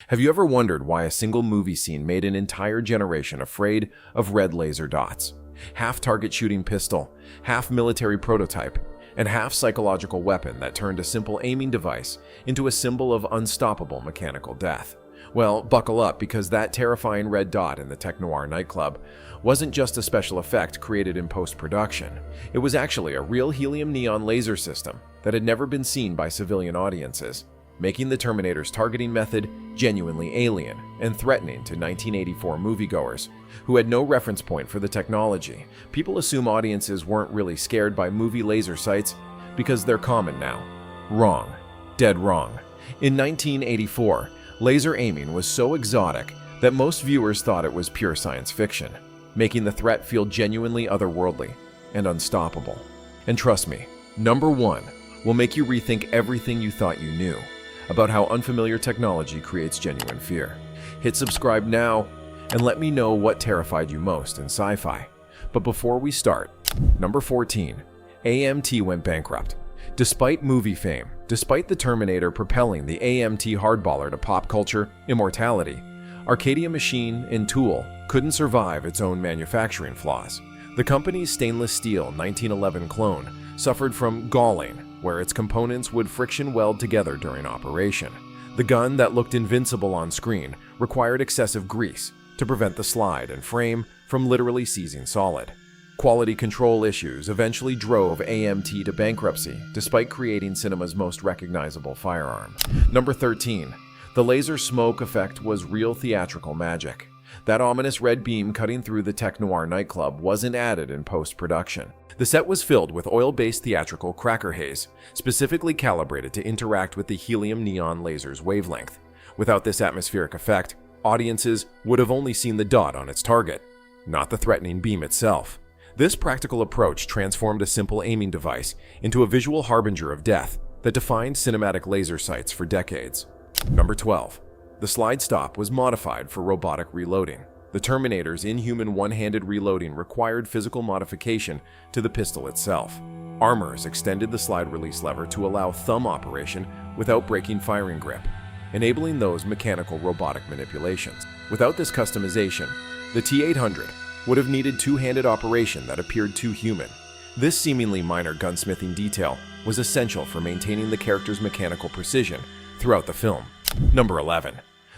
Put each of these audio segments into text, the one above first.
Have you ever wondered why a single movie scene made an entire generation afraid of red laser dots? Half target shooting pistol, half military prototype, and half psychological weapon that turned a simple aiming device into a symbol of unstoppable mechanical death. Well, buckle up, because that terrifying red dot in the tech noir nightclub wasn't just a special effect created in post-production. It was actually a real helium-neon laser system that had never been seen by civilian audiences, making the Terminator's targeting method genuinely alien and threatening to 1984 moviegoers who had no reference point for the technology. People assume audiences weren't really scared by movie laser sights because they're common now. Wrong. Dead wrong. In 1984, laser aiming was so exotic that most viewers thought it was pure science fiction, making the threat feel genuinely otherworldly and unstoppable. And trust me, number 1 will make you rethink everything you thought you knew about how unfamiliar technology creates genuine fear. Hit subscribe now and let me know what terrified you most in sci-fi. But before we start, number 14, AMT went bankrupt. Despite movie fame, despite the Terminator propelling the AMT Hardballer to pop culture immortality, Arcadia machine and tool couldn't survive its own manufacturing flaws. The company's stainless steel 1911 clone suffered from galling, where its components would friction weld together during operation. The gun that looked invincible on screen required excessive grease to prevent the slide and frame from literally seizing solid. Quality control issues eventually drove AMT to bankruptcy, despite creating cinema's most recognizable firearm. Number 13. The laser smoke effect was real theatrical magic. That ominous red beam cutting through the tech noir nightclub wasn't added in post-production. The set was filled with oil-based theatrical cracker haze, specifically calibrated to interact with the helium-neon laser's wavelength. Without this atmospheric effect, audiences would have only seen the dot on its target, not the threatening beam itself. This practical approach transformed a simple aiming device into a visual harbinger of death that defined cinematic laser sights for decades. Number 12. The slide stop was modified for robotic reloading. The Terminator's inhuman one-handed reloading required physical modification to the pistol itself. Armors extended the slide release lever to allow thumb operation without breaking firing grip, enabling those mechanical robotic manipulations. Without this customization, the T-800 would have needed two-handed operation that appeared too human. This seemingly minor gunsmithing detail was essential for maintaining the character's mechanical precision throughout the film. Number 11.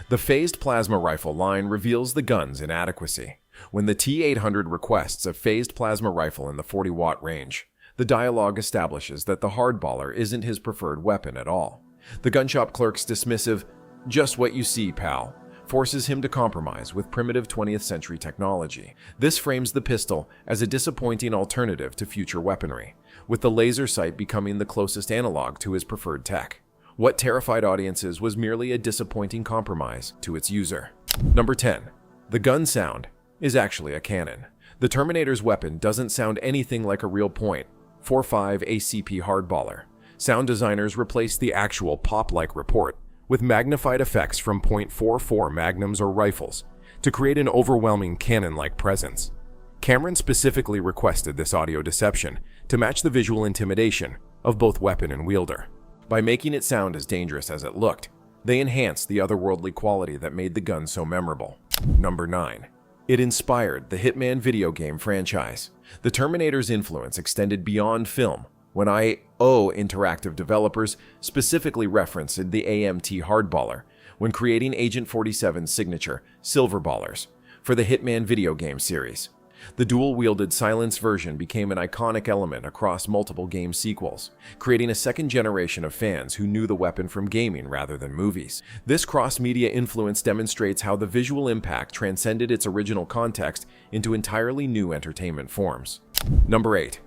The phased plasma rifle line reveals the gun's inadequacy. When the T-800 requests a phased plasma rifle in the 40-watt range, the dialogue establishes that the Hardballer isn't his preferred weapon at all. The gunshop clerk's dismissive, "Just what you see, pal," forces him to compromise with primitive 20th century technology. This frames the pistol as a disappointing alternative to future weaponry, with the laser sight becoming the closest analog to his preferred tech. What terrified audiences was merely a disappointing compromise to its user. Number 10. The gun sound is actually a cannon. The Terminator's weapon doesn't sound anything like a real .45 ACP Hardballer. Sound designers replaced the actual pop-like report with magnified effects from .44 magnums or rifles to create an overwhelming cannon-like presence. Cameron specifically requested this audio deception to match the visual intimidation of both weapon and wielder. By making it sound as dangerous as it looked, they enhanced the otherworldly quality that made the gun so memorable. Number 9. It inspired the Hitman video game franchise. The Terminator's influence extended beyond film when IO Interactive developers specifically referenced the AMT Hardballer when creating Agent 47's signature Silver Ballers for the Hitman video game series. The dual-wielded silenced version became an iconic element across multiple game sequels, creating a second generation of fans who knew the weapon from gaming rather than movies. This cross-media influence demonstrates how the visual impact transcended its original context into entirely new entertainment forms. Number 8.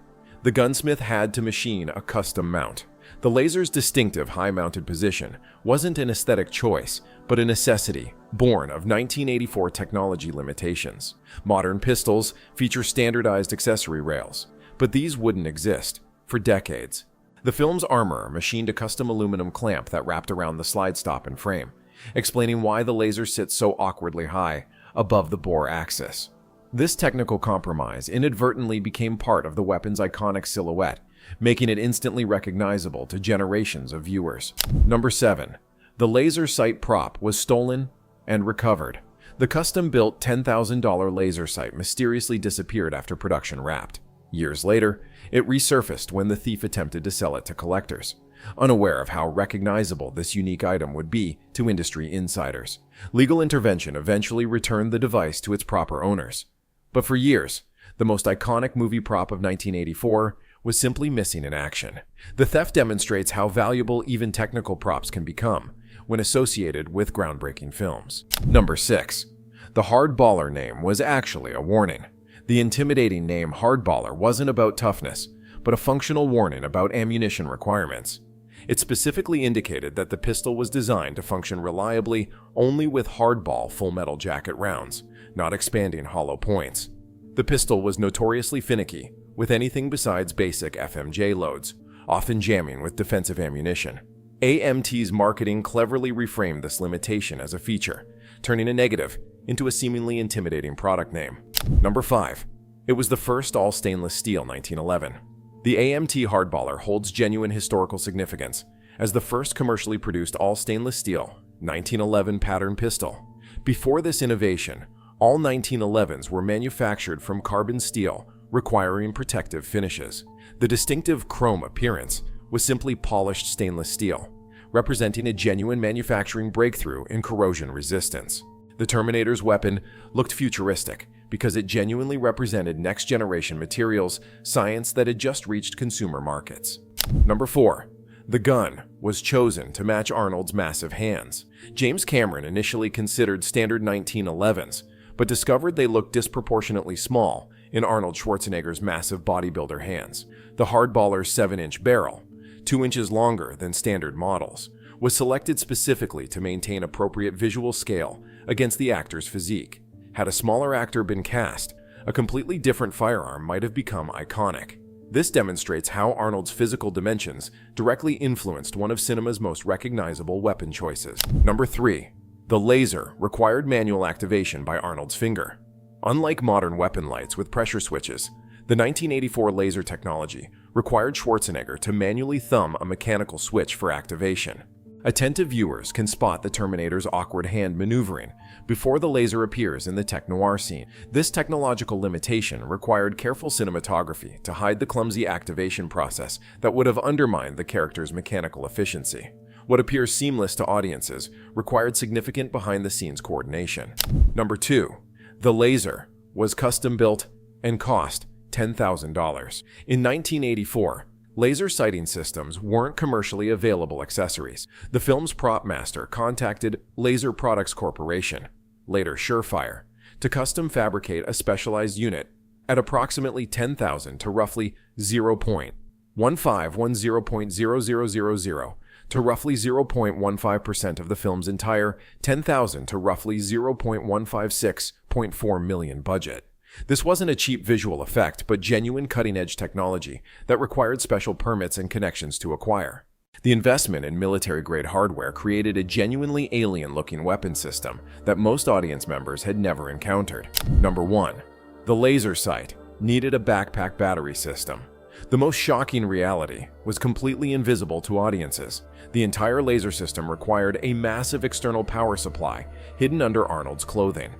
The gunsmith had to machine a custom mount. The laser's distinctive high-mounted position wasn't an aesthetic choice, but a necessity born of 1984 technology limitations. Modern pistols feature standardized accessory rails, but these wouldn't exist for decades. The film's armorer machined a custom aluminum clamp that wrapped around the slide stop and frame, explaining why the laser sits so awkwardly high above the bore axis. This technical compromise inadvertently became part of the weapon's iconic silhouette, making it instantly recognizable to generations of viewers. Number 7. The laser sight prop was stolen and recovered. The custom-built $10,000 laser sight mysteriously disappeared after production wrapped. Years later, it resurfaced when the thief attempted to sell it to collectors. Unaware of how recognizable this unique item would be to industry insiders, legal intervention eventually returned the device to its proper owners. But for years, the most iconic movie prop of 1984 was simply missing in action. The theft demonstrates how valuable even technical props can become when associated with groundbreaking films. Number 6. The Hardballer name was actually a warning. The intimidating name Hardballer wasn't about toughness, but a functional warning about ammunition requirements. It specifically indicated that the pistol was designed to function reliably only with hardball full metal jacket rounds, not expanding hollow points. The pistol was notoriously finicky with anything besides basic FMJ loads, often jamming with defensive ammunition. AMT's marketing cleverly reframed this limitation as a feature, turning a negative into a seemingly intimidating product name. Number 5. It was the first all-stainless steel 1911. The AMT Hardballer holds genuine historical significance as the first commercially produced all-stainless steel 1911 pattern pistol. Before this innovation, all 1911s were manufactured from carbon steel, requiring protective finishes. The distinctive chrome appearance was simply polished stainless steel, representing a genuine manufacturing breakthrough in corrosion resistance. The Terminator's weapon looked futuristic because it genuinely represented next-generation materials science that had just reached consumer markets. Number 4. The gun was chosen to match Arnold's massive hands. James Cameron initially considered standard 1911s, but discovered they looked disproportionately small in Arnold Schwarzenegger's massive bodybuilder hands. The Hardballer's 7-inch barrel, 2 inches longer than standard models, was selected specifically to maintain appropriate visual scale against the actor's physique. Had a smaller actor been cast, a completely different firearm might have become iconic. This demonstrates how Arnold's physical dimensions directly influenced one of cinema's most recognizable weapon choices. Number 3. The laser required manual activation by Arnold's finger. Unlike modern weapon lights with pressure switches, the 1984 laser technology required Schwarzenegger to manually thumb a mechanical switch for activation. Attentive viewers can spot the Terminator's awkward hand maneuvering before the laser appears in the tech noir scene. This technological limitation required careful cinematography to hide the clumsy activation process that would have undermined the character's mechanical efficiency. What appears seamless to audiences required significant behind-the-scenes coordination. Number 2. The laser was custom-built and cost $10,000. In 1984, laser sighting systems weren't commercially available accessories. The film's prop master contacted Laser Products Corporation, later Surefire, to custom fabricate a specialized unit at approximately $10,000 to roughly 0.1510.0000 to roughly 0.15% of the film's entire $10,000 to roughly 0.156.4 million budget. This wasn't a cheap visual effect, but genuine cutting-edge technology that required special permits and connections to acquire. The investment in military-grade hardware created a genuinely alien-looking weapon system that most audience members had never encountered. Number 1. The laser sight needed a backpack battery system. The most shocking reality was completely invisible to audiences. The entire laser system required a massive external power supply hidden under Arnold's clothing.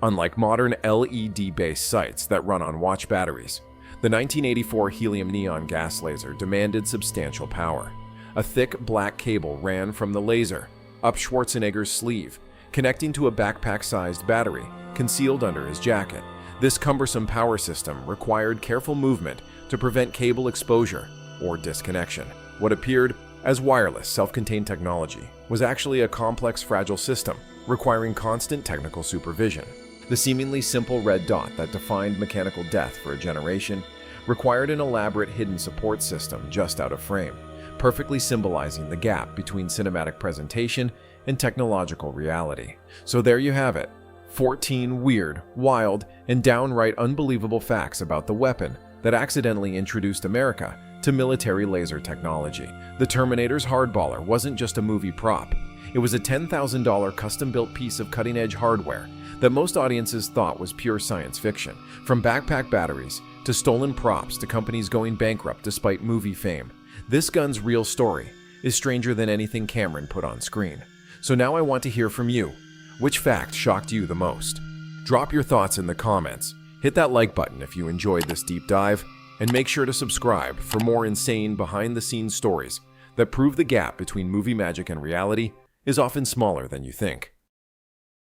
Unlike modern LED-based sights that run on watch batteries, the 1984 Helium-Neon gas laser demanded substantial power. A thick black cable ran from the laser up Schwarzenegger's sleeve, connecting to a backpack-sized battery concealed under his jacket. This cumbersome power system required careful movement to prevent cable exposure or disconnection. What appeared as wireless, self-contained technology was actually a complex, fragile system requiring constant technical supervision. The seemingly simple red dot that defined mechanical death for a generation required an elaborate hidden support system just out of frame, perfectly symbolizing the gap between cinematic presentation and technological reality. So there you have it, 14 weird, wild, and downright unbelievable facts about the weapon that accidentally introduced America to military laser technology. The Terminator's Hardballer wasn't just a movie prop. It was a $10,000 custom-built piece of cutting-edge hardware that most audiences thought was pure science fiction. From backpack batteries to stolen props to companies going bankrupt despite movie fame, this gun's real story is stranger than anything Cameron put on screen. So now I want to hear from you. Which fact shocked you the most? Drop your thoughts in the comments, hit that like button if you enjoyed this deep dive, and make sure to subscribe for more insane behind-the-scenes stories that prove the gap between movie magic and reality is often smaller than you think.